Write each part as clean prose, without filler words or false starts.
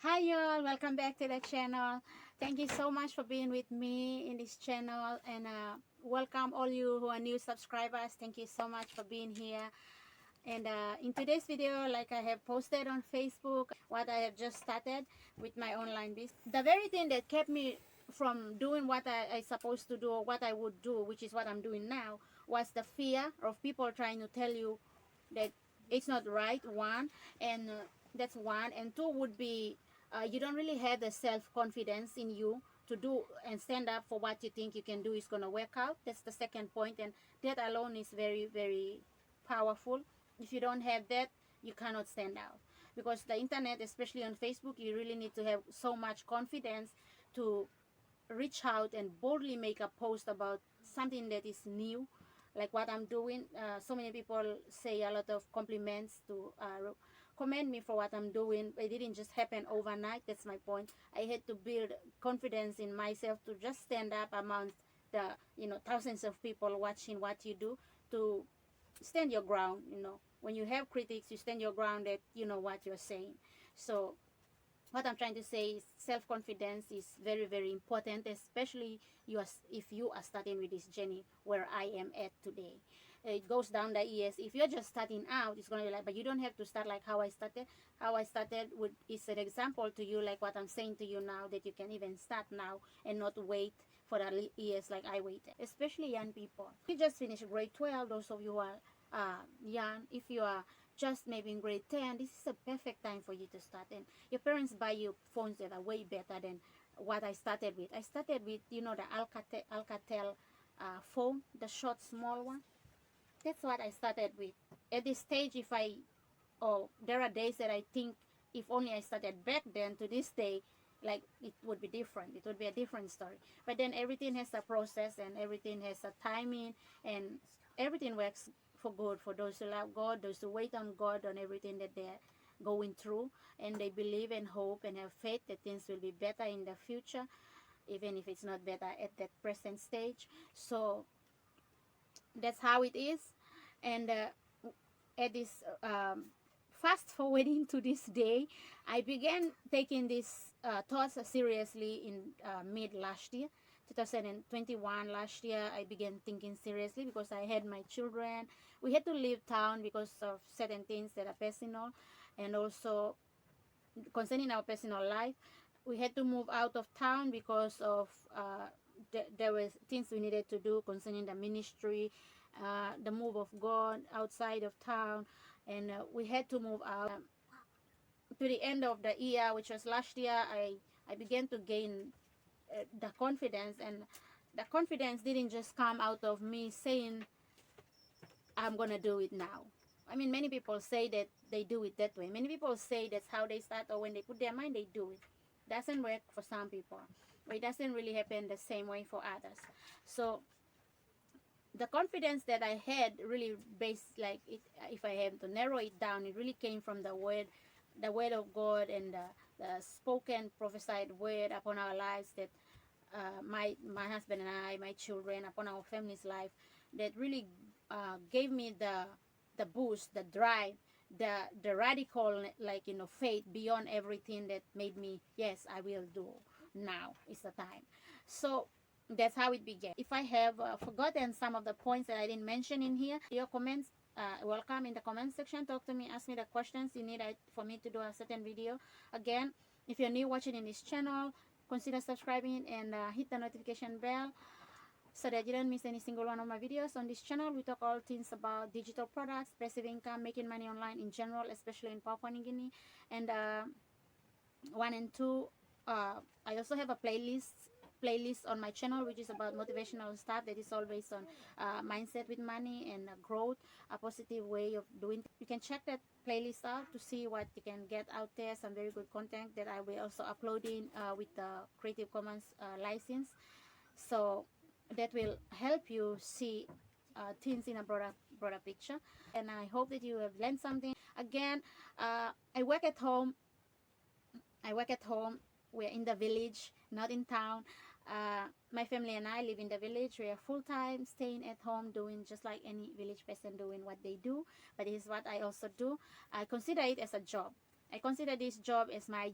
Hi y'all, welcome back to the channel. Thank you so much for being with me in this channel, and welcome all you who are new subscribers. Thank you so much for being here. And in today's video, like I have posted on Facebook, what I have just started with my online business. The very thing that kept me from doing what I supposed to do, or what I would do, which is what I'm doing now, was the fear of people trying to tell you that it's not right, one. And that's one. And two would be, you don't really have the self-confidence in you to do and stand up for what you think you can do is going to work out. That's the second point, and that alone is very, very powerful. If you don't have that, you cannot stand out, because the internet, especially on Facebook, you really need to have so much confidence to reach out and boldly make a post about something that is new, like what I'm doing. So many people say a lot of compliments to commend me for what I'm doing. It didn't just happen overnight. That's my point. I had to build confidence in myself to just stand up amongst the thousands of people watching what you do, to stand your ground. When you have critics, you stand your ground that you know what you're saying. So what I'm trying to say is self-confidence is very, very important, especially if you are starting with this journey where I am at today. It goes down the years. If you're just starting out, it's going to be like, but you don't have to start like how I started. How I started is an example to you, like what I'm saying to you now, that you can even start now and not wait for the years like I waited. Especially young people. You just finished grade 12, those of you who are young. If you are just maybe in grade 10, this is a perfect time for you to start. And your parents buy you phones that are way better than what I started with. I started with, the Alcatel phone, the short, small one. That's what I started with. At this stage, there are days that I think if only I started back then to this day, like it would be different. It would be a different story. But then everything has a process, and everything has a timing, and everything works for good for those who love God, those who wait on God on everything that they're going through, and they believe and hope and have faith that things will be better in the future, even if it's not better at that present stage. So that's how it is. And at this fast forwarding to this day, I began taking these thoughts seriously in mid last year, 2021. Last year I began thinking seriously because I had my children. We had to leave town because of certain things that are personal, and also concerning our personal life. We had to move out of town because of there were things we needed to do concerning the ministry, the move of God outside of town, and we had to move out. To the end of the year, which was last year, I began to gain the confidence, and the confidence didn't just come out of me saying I'm gonna do it now. I mean, many people say that they do it that way. Many people say that's how they start, or when they put their mind, they do it. Doesn't work for some people, but it doesn't really happen the same way for others. So the confidence that I had really based, like it, if I have to narrow it down, it really came from the word of God, and the spoken, prophesied word upon our lives, that my husband and I, my children, upon our family's life, that really gave me the boost, the drive, the radical, like faith beyond everything, that made me, yes, I will do. Now is the time. So that's how it began. If I have forgotten some of the points that I didn't mention in here, your comments, welcome in the comment section. Talk to me, ask me the questions you need for me to do a certain video. Again, if you're new watching in this channel, consider subscribing and hit the notification bell so that you don't miss any single one of my videos. On this channel, we talk all things about digital products, passive income, making money online in general, especially in Papua New Guinea. And 1 and 2, I also have a playlist on my channel, which is about motivational stuff that is all based on mindset with money and growth, a positive way of doing things. You can check that playlist out to see what you can get out there. Some very good content that I will also uploading with the Creative Commons license, so that will help you see things in a broader picture. And I hope that you have learned something. Again, I work at home. We're in the village, not in town. My family and I live in the village. We are full-time, staying at home, doing just like any village person doing what they do. But this is what I also do. I consider it as a job. I consider this job as my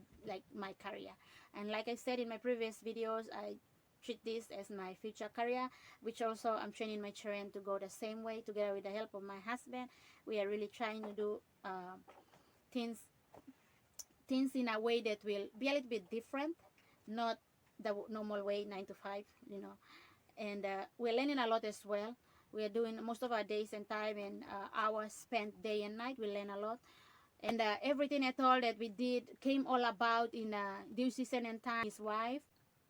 my career. And like I said in my previous videos, I treat this as my future career, which also I'm training my children to go the same way. Together with the help of my husband, we are really trying to do things things in a way that will be a little bit different, not the normal way, 9 to 5, you know. And we're learning a lot as well. We are doing most of our days and time and hours spent day and night. We learn a lot, and everything at all that we did came all about in due season and time. His wife,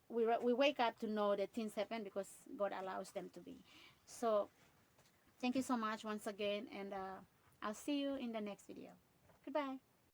we wake up to know that things happen because God allows them to be. So thank you so much once again, and I'll see you in the next video. Goodbye.